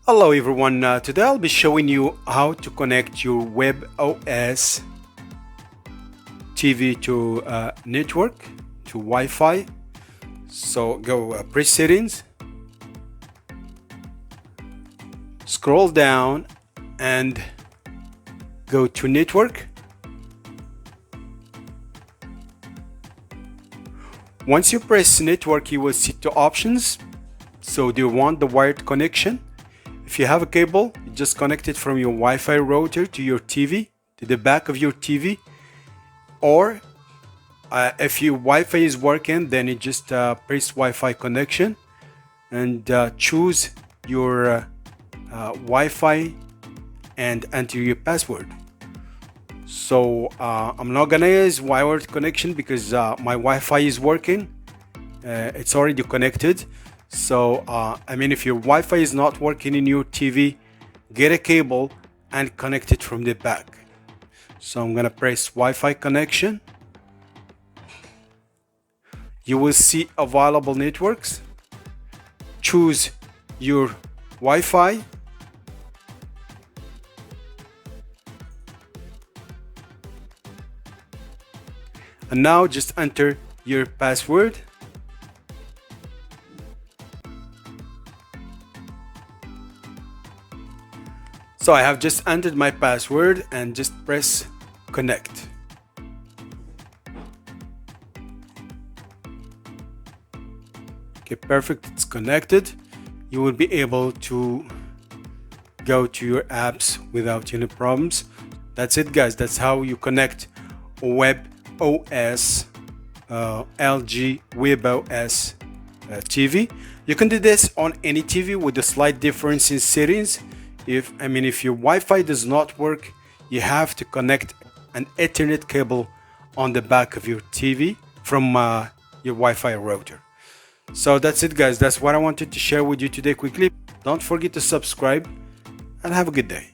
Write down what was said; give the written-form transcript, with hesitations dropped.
Hello everyone, today I'll be showing you how to connect your WebOS TV to network, to Wi-Fi. So go press settings, scroll down and go to network. Once you press network, you will see two options. So do you want the wired connection? If you have a cable, you just connect it from your Wi-Fi router to your TV, to the back of your TV. Or if your Wi-Fi is working, then you just press Wi-Fi connection and choose your Wi-Fi and enter your password. So I'm not gonna use wired connection because my Wi-Fi is working. It's already connected. So if your Wi-Fi is not working in your TV, get a cable and connect it from the back. So I'm gonna press Wi-Fi connection. You will see available networks. Choose your Wi-Fi. And now just enter your password. So I have just entered my password and just press connect. Okay, perfect, it's connected. You will be able to go to your apps without any problems. That's it guys, that's how you connect WebOS, LG WebOS TV. You can do this on any TV with a slight difference in settings. If your Wi-Fi does not work, you have to connect an Ethernet cable on the back of your TV from your Wi-Fi router. So that's it guys, that's what I wanted to share with you today quickly. Don't forget to subscribe and have a good day.